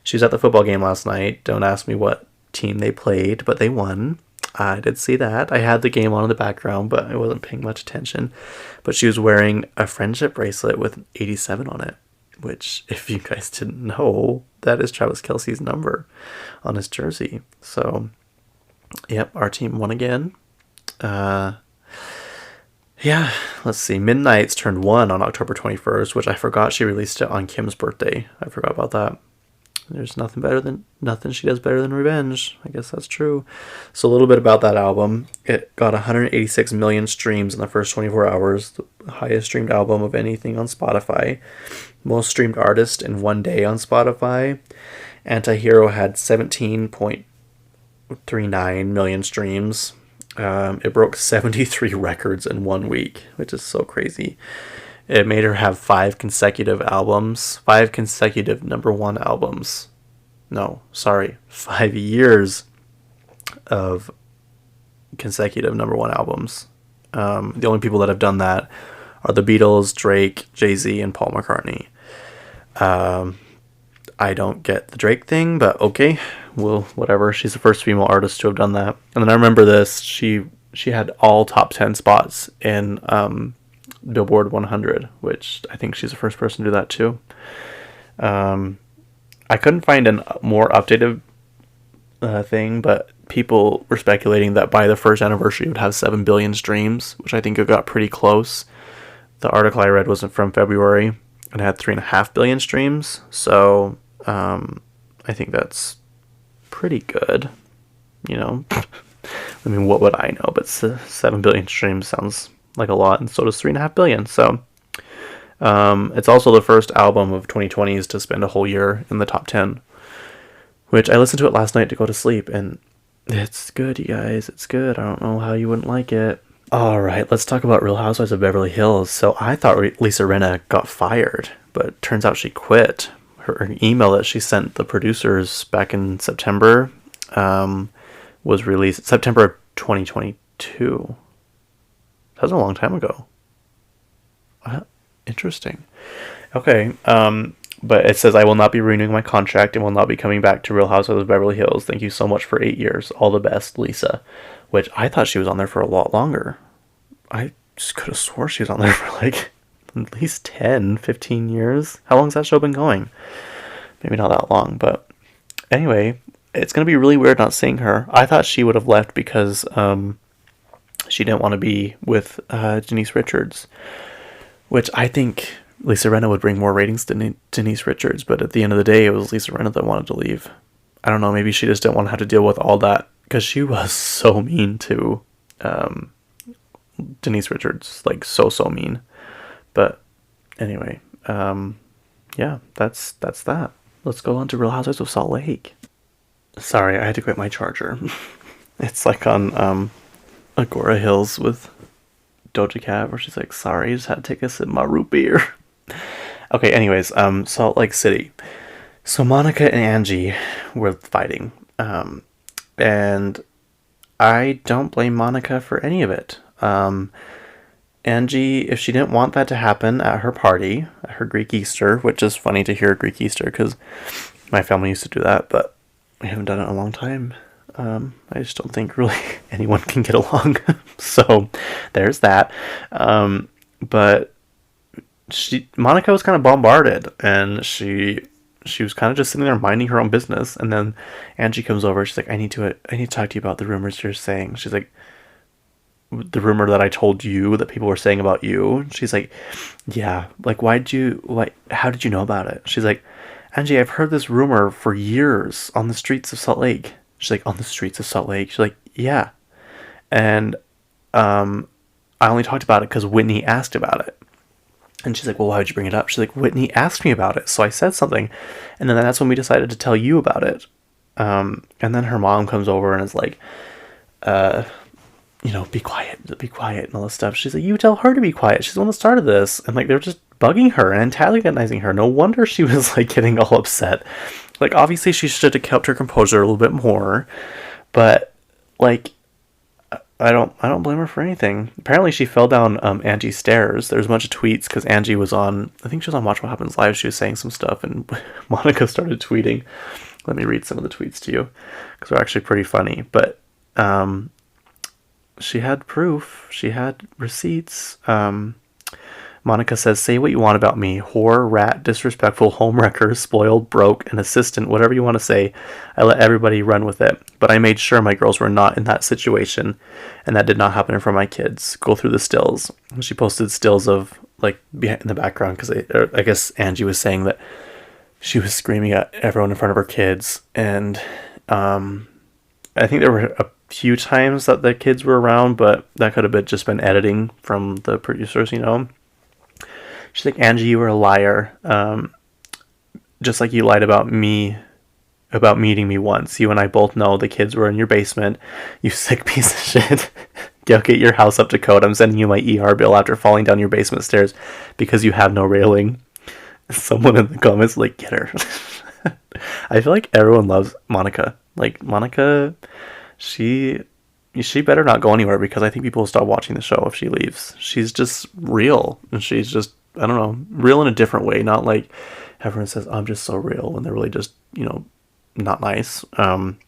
She was at the football game last night. Don't ask me what team they played, but they won. I did see that. I had the game on in the background, but I wasn't paying much attention. But she was wearing a friendship bracelet with 87 on it, which, if you guys didn't know, that is Travis Kelce's number on his jersey. So, yep, our team won again. Yeah, let's see. Midnight's turned 1 on October 21st, which I forgot she released it on Kim's birthday. I forgot about that. There's nothing she does better than revenge. I guess that's true. So a little bit about that album. It got 186 million streams in the first 24 hours, the highest streamed album of anything on Spotify. Most streamed artist in one day on Spotify. Anti-Hero had 17.39 million streams. It broke 73 records in 1 week, which is so crazy. It made her have 5 consecutive number one albums. No, sorry, 5 years of consecutive number one albums. The only people that have done that are the Beatles, Drake, Jay-Z, and Paul McCartney. I don't get the Drake thing, but okay, well, whatever. She's the first female artist to have done that. And then I remember this. She had all top 10 spots in Billboard 100, which I think she's the first person to do that too. I couldn't find a more updated thing, but people were speculating that by the first anniversary it would have 7 billion streams, which I think it got pretty close. The article I read wasn't from February and had 3.5 billion streams, so I think that's pretty good. You know, I mean, what would I know? But 7 billion streams sounds like a lot, and so does 3.5 billion. So it's also the first album of 2020s to spend a whole year in the top 10, which I listened to it last night to go to sleep, and it's good, you guys. It's good. I don't know how you wouldn't like it. All right, let's talk about Real Housewives of Beverly Hills. So I thought Lisa Rinna got fired, but it turns out she quit. Her email that she sent the producers back in September was released September of 2022. That was a long time ago. Interesting. Okay, but it says, I will not be renewing my contract and will not be coming back to Real Housewives of Beverly Hills. Thank you so much for 8 years. All the best, Lisa. Which I thought she was on there for a lot longer. I just could have swore she was on there for like at least 10, 15 years. How long's that show been going? Maybe not that long, but anyway, it's going to be really weird not seeing her. I thought she would have left because she didn't want to be with Denise Richards, which I think Lisa Rinna would bring more ratings than Denise Richards, but at the end of the day, it was Lisa Rinna that wanted to leave. I don't know, maybe she just didn't want to have to deal with all that, because she was so mean to Denise Richards, like so mean. But anyway, yeah, that's that. Let's go on to Real Housewives of Salt Lake. Sorry, I had to quit my charger. It's like on Agora Hills with Doja Cat, where she's like, sorry, I just had to take a sip of my root beer. Okay, anyways, Salt Lake City. So Monica and Angie were fighting. And I don't blame Monica for any of it. Angie, if she didn't want that to happen at her party, at her Greek Easter, which is funny to hear Greek Easter because my family used to do that, but we haven't done it in a long time. I just don't think really anyone can get along. So there's that. But Monica was kind of bombarded, and she was kind of just sitting there minding her own business, and then Angie comes over. She's like, I need to talk to you about the rumors you're saying. She's like, the rumor that I told you that people were saying about you. She's like, yeah, like, how did you know about it? She's like, Angie, I've heard this rumor for years on the streets of Salt Lake. She's like, on the streets of Salt Lake? She's like, yeah. And I only talked about it because Whitney asked about it. And she's like, well, why would you bring it up? She's like, Whitney asked me about it, so I said something. And then that's when we decided to tell you about it. And then her mom comes over and is like, be quiet, and all this stuff. She's like, you tell her to be quiet. She's the one that started this. And like, they're just bugging her and antagonizing her. No wonder she was like getting all upset. Like, obviously she should have kept her composure a little bit more. But like, I don't blame her for anything. Apparently she fell down Angie's stairs. There's a bunch of tweets because Angie was on, I think she was on Watch What Happens Live. She was saying some stuff, and Monica started tweeting. Let me read some of the tweets to you because they're actually pretty funny. But she had proof. She had receipts. Monica says, say what you want about me. Whore, rat, disrespectful, homewrecker, spoiled, broke, an assistant, whatever you want to say. I let everybody run with it. But I made sure my girls were not in that situation. And that did not happen in front of my kids. Go through the stills. She posted stills of, like, in the background. Because I guess Angie was saying that she was screaming at everyone in front of her kids, and I think there were a few times that the kids were around, but that could have just been editing from the producers, you know. She's like, Angie, you were a liar. Just like you lied about me, about meeting me once. You and I both know the kids were in your basement. You sick piece of shit. Go get your house up to code. I'm sending you my ER bill after falling down your basement stairs because you have no railing. Someone in the comments like, get her. I feel like everyone loves Monica. Like, Monica, she better not go anywhere, because I think people will stop watching the show if she leaves. She's just real, and she's just, I don't know, real in a different way. Not like everyone says, I'm just so real, and they're really just, you know, not nice. And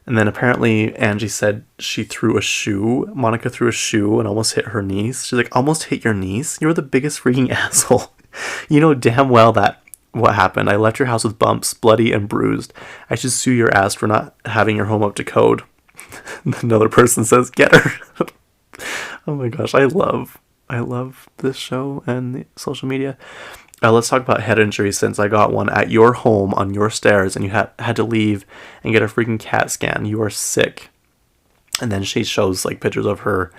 then apparently Angie said she threw a shoe. Monica threw a shoe and almost hit her niece. She's like, almost hit your niece? You're the biggest freaking asshole. You know damn well that what happened. I left your house with bumps, bloody and bruised. I should sue your ass for not having your home up to code. Another person says, get her. Oh my gosh, I love this show and the social media. Let's talk about head injuries, since I got one at your home on your stairs and you had to leave and get a freaking CAT scan. You are sick. And then she shows like pictures of her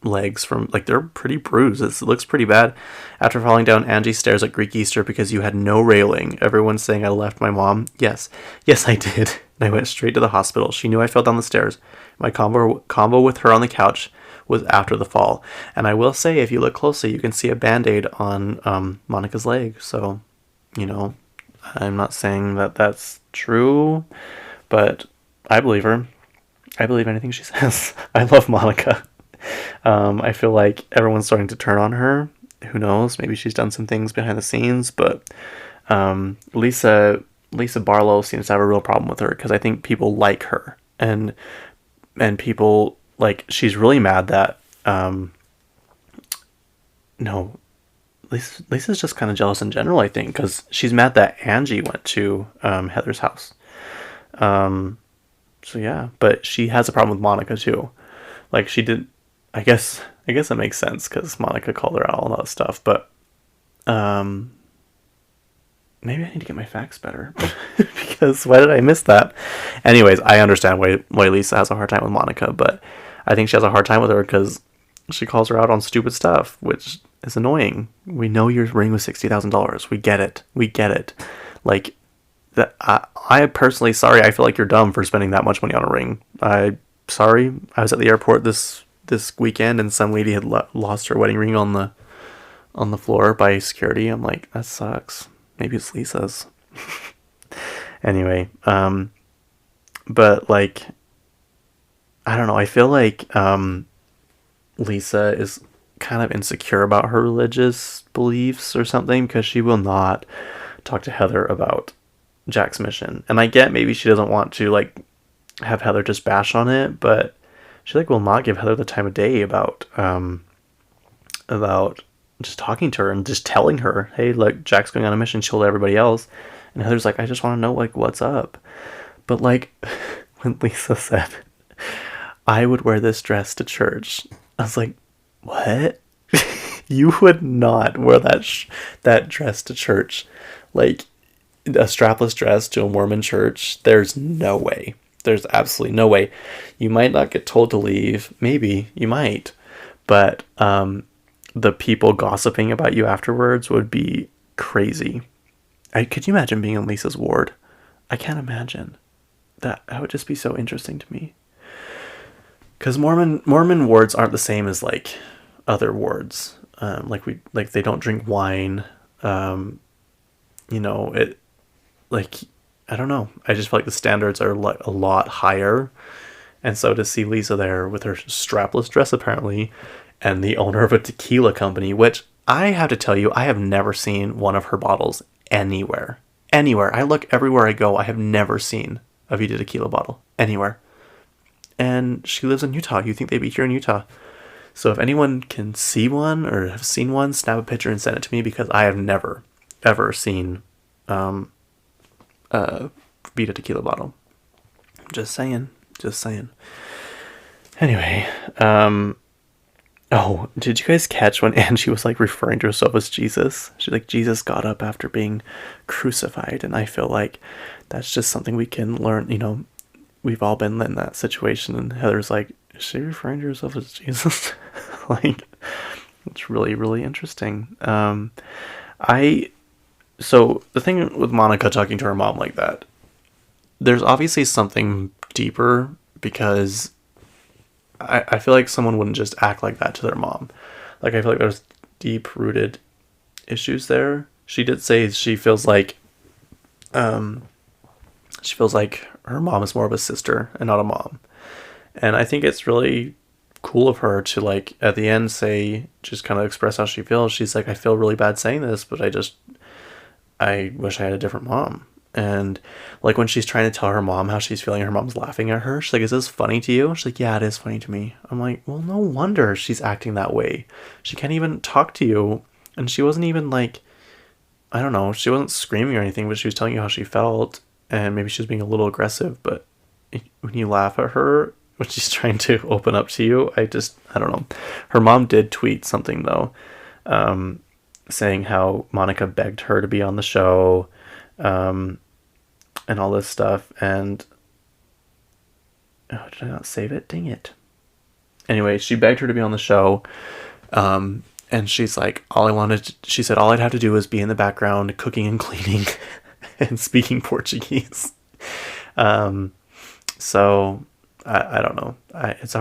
legs from, like, they're pretty bruised. It looks pretty bad. After falling down Angie's stairs at Greek Easter because you had no railing. Everyone's saying I left my mom. Yes, I did. And I went straight to the hospital. She knew I fell down the stairs. My combo with her on the couch was after the fall. And I will say, if you look closely, you can see a band-aid on Monica's leg. So, you know, I'm not saying that that's true, but I believe her. I believe anything she says. I love Monica. I feel like everyone's starting to turn on her. Who knows? Maybe she's done some things behind the scenes, but Lisa Barlow seems to have a real problem with her, because I think people like her, and people, like, she's really mad that no, Lisa's just kind of jealous in general, I think, because she's mad that Angie went to Heather's house. So yeah, but she has a problem with Monica too. Like, she did, I guess it makes sense because Monica called her out, all that stuff, but maybe I need to get my facts better. Because why did I miss that? Anyways, I understand why Lisa has a hard time with Monica, but I think she has a hard time with her because she calls her out on stupid stuff, which is annoying. We know your ring was $60,000. We get it. Like, that. I personally, sorry, I feel like you're dumb for spending that much money on a ring. Sorry, I was at the airport this weekend and some lady had lost her wedding ring on the floor by security. I'm like, that sucks. Maybe it's Lisa's. Anyway, but like, I don't know. I feel like Lisa is kind of insecure about her religious beliefs or something, because she will not talk to Heather about Jack's mission. And I get maybe she doesn't want to like have Heather just bash on it, but she like will not give Heather the time of day about just talking to her and just telling her, hey, look, Jack's going on a mission. She told everybody else. And Heather's like, I just want to know, like, what's up. But like, when Lisa said, I would wear this dress to church, I was like, what? You would not wear that dress to church. Like, a strapless dress to a Mormon church? There's no way. There's absolutely no way. You might not get told to leave. Maybe you might. But the people gossiping about you afterwards would be crazy. Could you imagine being in Lisa's ward? I can't imagine. That would just be so interesting to me. Because Mormon wards aren't the same as like other wards. Like they don't drink wine. You know, it, like, I don't know. I just feel like the standards are like a lot higher. And so to see Lisa there with her strapless dress apparently, and the owner of a tequila company, which I have to tell you, I have never seen one of her bottles anywhere. I look everywhere I go. I have never seen a Vida tequila bottle anywhere. And she lives in Utah. You think they'd be here in Utah. So if anyone can see one or have seen one, snap a picture and send it to me, because I have never, ever seen a Vida tequila bottle. Just saying. Anyway, Oh, did you guys catch when Angie was like referring to herself as Jesus? She's like, Jesus got up after being crucified. And I feel like that's just something we can learn. We've all been in that situation. And Heather's like, is she referring to herself as Jesus? Like, it's really, really interesting. I, so the thing with Monica talking to her mom like that, there's obviously something deeper because I feel like someone wouldn't just act like that to their mom. Like, I feel like there's deep rooted issues there. She did say she feels like her mom is more of a sister and not a mom. And I think it's really cool of her to, like, at the end say, just kind of express how she feels. She's like, I feel really bad saying this, but I wish I had a different mom. And like when she's trying to tell her mom how she's feeling, her mom's laughing at her. She's like, is this funny to you? She's like, yeah, it is funny to me. I'm like, well, no wonder she's acting that way. She can't even talk to you. And she wasn't even like, I don't know, she wasn't screaming or anything, but she was telling you how she felt. And maybe she was being a little aggressive. But when you laugh at her, when she's trying to open up to you, I don't know. Her mom did tweet something though, saying how Monica begged her to be on the show. And all this stuff, and did I not save it? Dang it. Anyway, she begged her to be on the show, and she's like, she said all I'd have to do was be in the background cooking and cleaning and speaking Portuguese. So I don't know. It's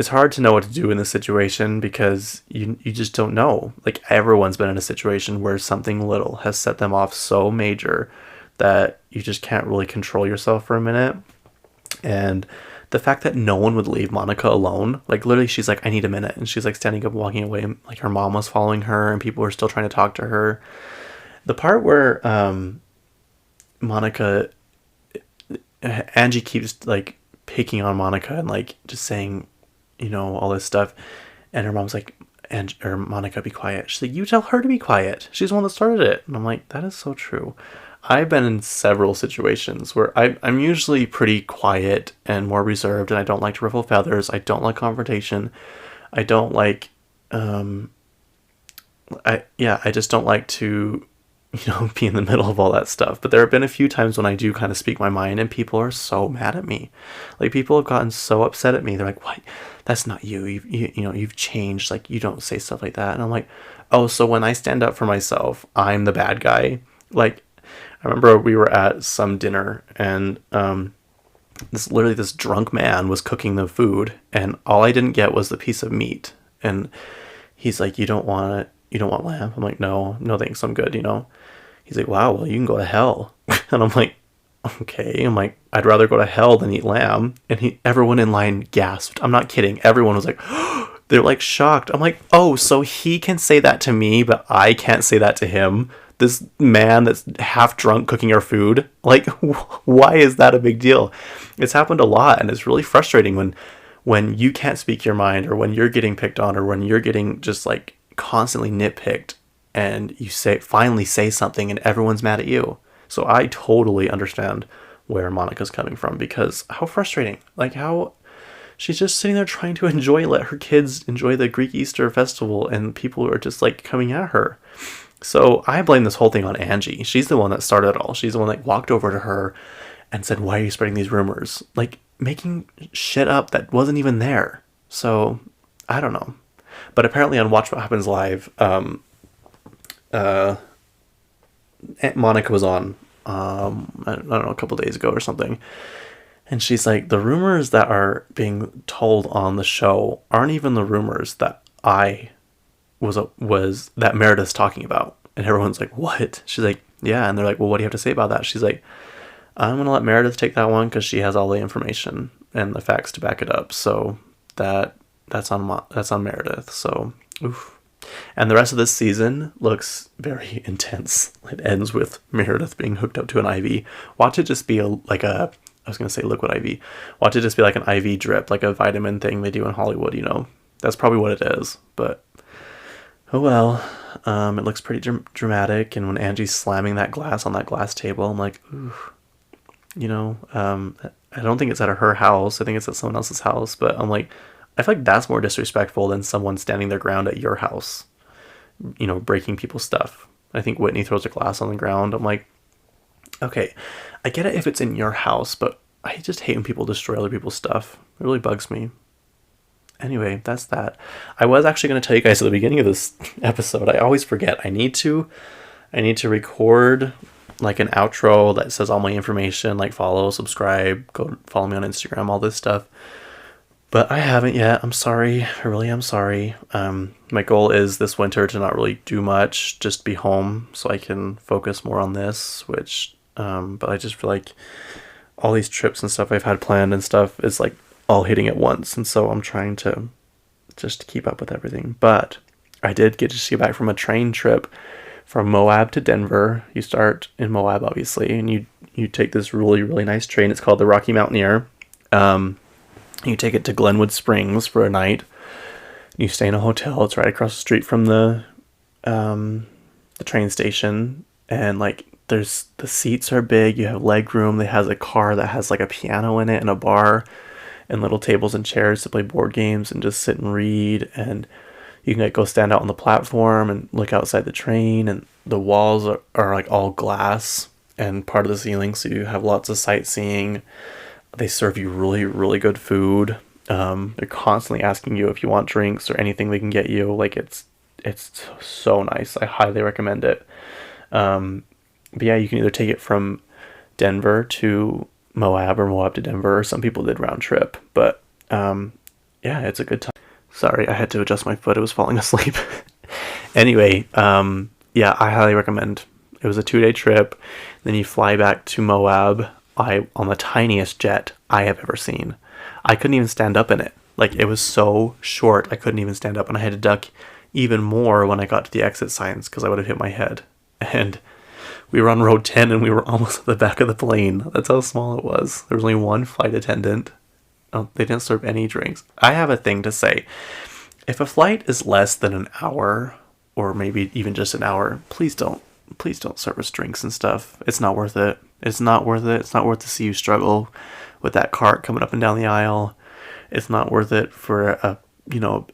hard to know what to do in this situation because you just don't know. Like, everyone's been in a situation where something little has set them off so major that you just can't really control yourself for a minute. And the fact that no one would leave Monica alone, like literally she's like, I need a minute. And she's like standing up, walking away. Like her mom was following her and people were still trying to talk to her. The part where Angie keeps like picking on Monica and like just saying, all this stuff. And her mom's like, Monica, be quiet. She's like, you tell her to be quiet. She's the one that started it. And I'm like, that is so true. I've been in several situations where I'm usually pretty quiet and more reserved, and I don't like to ruffle feathers. I don't like confrontation. I don't like, I just don't like to, be in the middle of all that stuff. But there have been a few times when I do kind of speak my mind and people are so mad at me. Like, people have gotten so upset at me. They're like, what? That's not you. You've changed. Like, you don't say stuff like that. And I'm like, oh, so when I stand up for myself, I'm the bad guy. Like, I remember we were at some dinner and, this drunk man was cooking the food and all I didn't get was the piece of meat. And he's like, you don't want lamb? I'm like, no thanks. I'm good. He's like, wow, well, you can go to hell. And I'm like, okay. I'm like, I'd rather go to hell than eat lamb. And everyone in line gasped. I'm not kidding. Everyone was like, they're like shocked. I'm like, oh, so he can say that to me, but I can't say that to him. This man that's half drunk cooking our food. Like, why is that a big deal? It's happened a lot. And it's really frustrating when you can't speak your mind, or when you're getting picked on, or when you're getting just like constantly nitpicked, and you finally say something and everyone's mad at you. So I totally understand where Monica's coming from, because how frustrating. Like, how she's just sitting there trying to let her kids enjoy the Greek Easter festival, and people are just like coming at her. So I blame this whole thing on Angie. She's the one that started it all. She's the one that walked over to her and said, why are you spreading these rumors? Like, making shit up that wasn't even there. So I don't know. But apparently on Watch What Happens Live, Monica was on, I don't know, a couple days ago or something. And she's like, the rumors that are being told on the show aren't even the rumors that that Meredith's talking about. And everyone's like, what? She's like, yeah. And they're like, well, what do you have to say about that? She's like, I'm going to let Meredith take that one because she has all the information and the facts to back it up. So that's on Meredith. So, oof. And the rest of this season looks very intense. It ends with Meredith being hooked up to an IV. Watch it just be I was going to say liquid IV. Watch it just be like an IV drip, like a vitamin thing they do in Hollywood, That's probably what it is. But, oh well. It looks pretty dramatic. And when Angie's slamming that glass on that glass table, I'm like, ooh. I don't think it's at her house. I think it's at someone else's house. But I'm like, I feel like that's more disrespectful than someone standing their ground at your house, breaking people's stuff. I think Whitney throws a glass on the ground. I'm like, okay, I get it if it's in your house, but I just hate when people destroy other people's stuff. It really bugs me. Anyway, that's that. I was actually going to tell you guys at the beginning of this episode. I always forget. I need to record like an outro that says all my information, like follow, subscribe, go follow me on Instagram, all this stuff. But I haven't yet. I'm sorry. I really am sorry. My goal is this winter to not really do much, just be home so I can focus more on this, but I just feel like all these trips and stuff I've had planned and stuff is like all hitting at once. And so I'm trying to just keep up with everything. But I did get back from a train trip from Moab to Denver. You start in Moab, obviously, and you take this really, really nice train. It's called the Rocky Mountaineer. You take it to Glenwood Springs for a night. You stay in a hotel. It's right across the street from the train station. And like, the seats are big. You have leg room. It has a car that has like a piano in it and a bar and little tables and chairs to play board games and just sit and read. And you can go stand out on the platform and look outside the train. And the walls are like all glass and part of the ceiling, so you have lots of sightseeing. They serve you really, really good food. They're constantly asking you if you want drinks or anything they can get you. Like, it's so nice. I highly recommend it. But yeah, you can either take it from Denver to Moab or Moab to Denver. Some people did round trip, but yeah, it's a good time. Sorry, I had to adjust my foot. It was falling asleep. Anyway, yeah, I highly recommend. It was a 2-day trip. Then you fly back to Moab on the tiniest jet I have ever seen. I couldn't even stand up in it. Like, it was so short, I couldn't even stand up, and I had to duck even more when I got to the exit signs because I would have hit my head. And we were on row 10 and we were almost at the back of the plane. That's how small it was. There was only one flight attendant. Oh, they didn't serve any drinks. I have a thing to say. If a flight is less than an hour, or maybe even just an hour, please don't serve us drinks and stuff. It's not worth it. It's not worth it. It's not worth to see you struggle with that cart coming up and down the aisle. It's not worth it for a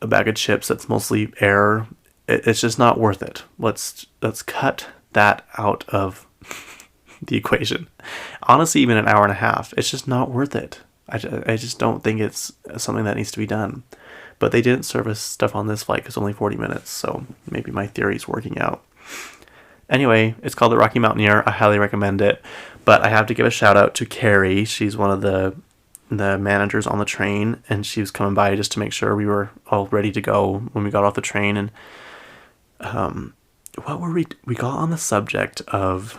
bag of chips that's mostly air. It's just not worth it. Let's cut that out of the equation. Honestly, even an hour and a half, it's just not worth it. I just don't think it's something that needs to be done. But they didn't serve us stuff on this flight because only 40 minutes, so maybe my theory's working out. Anyway, it's called the Rocky Mountaineer. I highly recommend it. But I have to give a shout out to Carrie. She's one of the managers on the train, and she was coming by just to make sure we were all ready to go when we got off the train. And we got on the subject of,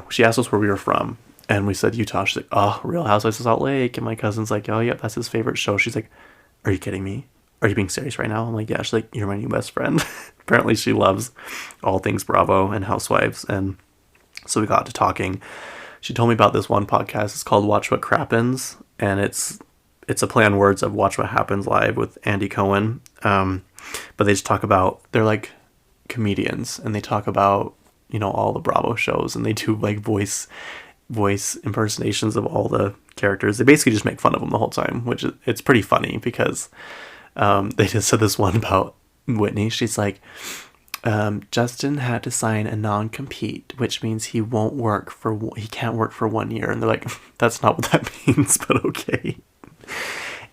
she asked us where we were from, and we said Utah. She's like, oh, Real Housewives of Salt Lake. And my cousin's like, oh, yep, that's his favorite show. She's like, are you kidding me? Are you being serious right now? I'm like, yeah. She's like, you're my new best friend. Apparently she loves all things Bravo and Housewives. And so we got to talking. She told me about this one podcast. It's called Watch What Crappens. And it's a play on words of Watch What Happens Live with Andy Cohen. But they just talk about, they're like comedians, and they talk about, all the Bravo shows, and they do like voice impersonations of all the characters. They basically just make fun of them the whole time, which it's pretty funny because they just said this one about Whitney. She's like, Justin had to sign a non-compete, which means he can't work for 1 year. And they're like, that's not what that means, but okay.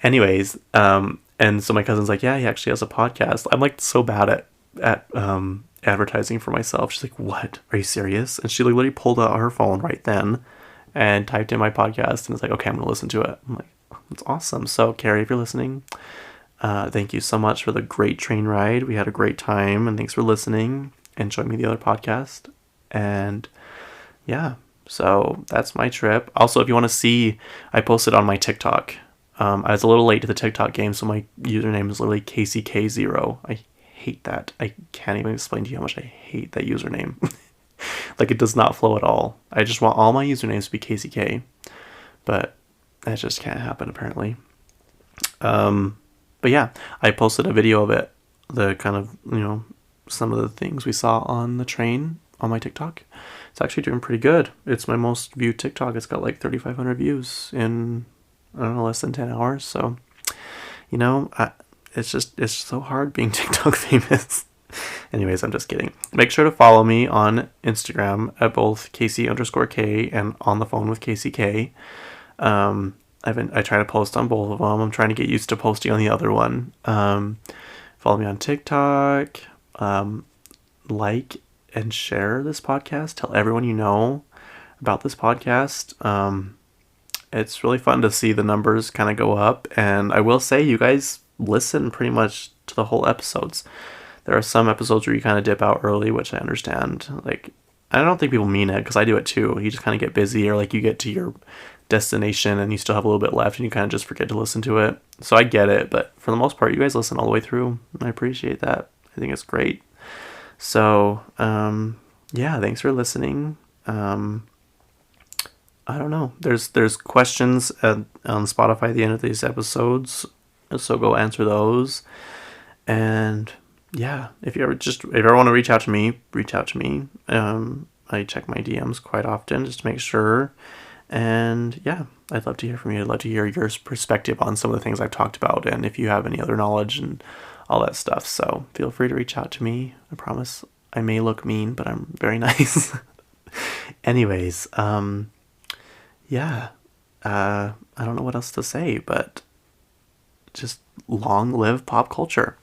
Anyways, and so my cousin's like, yeah, he actually has a podcast. I'm like so bad at advertising for myself. She's like, what? Are you serious? And she literally pulled out her phone right then and typed in my podcast and was like, okay, I'm gonna listen to it. I'm like, oh, that's awesome. So Carrie, if you're listening, thank you so much for the great train ride. We had a great time, and thanks for listening and showing me the other podcast. And yeah, so that's my trip. Also, if you want to see, I posted on my TikTok. I was a little late to the TikTok game, so my username is literally KCK0. I hate that. I can't even explain to you how much I hate that username. Like, it does not flow at all. I just want all my usernames to be KCK, but that just can't happen apparently. But yeah, I posted a video of it, the kind of, some of the things we saw on the train on my TikTok. It's actually doing pretty good. It's my most viewed TikTok. It's got like 3,500 views in, I don't know, less than 10 hours. So It's so hard being TikTok famous. Anyways, I'm just kidding. Make sure to follow me on Instagram at both Casey_K and On the Phone with Casey K. I try to post on both of them. I'm trying to get used to posting on the other one. Follow me on TikTok. Like and share this podcast. Tell everyone you know about this podcast. It's really fun to see the numbers kind of go up. And I will say, you guys listen pretty much to the whole episodes. There are some episodes where you kind of dip out early, which I understand. Like, I don't think people mean it, because I do it too. You just kind of get busy, or like you get to your destination and you still have a little bit left and you kind of just forget to listen to it. So I get it, but for the most part, you guys listen all the way through. I appreciate that. I think it's great. So, yeah, thanks for listening. I don't know. There's questions on Spotify at the end of these episodes, so go answer those. And yeah, if you ever want to reach out to me, reach out to me. I check my DMs quite often just to make sure. And yeah, I'd love to hear from you. I'd love to hear your perspective on some of the things I've talked about, and if you have any other knowledge and all that stuff. So feel free to reach out to me. I promise I may look mean, but I'm very nice. Anyways, yeah, I don't know what else to say, but just long live pop culture.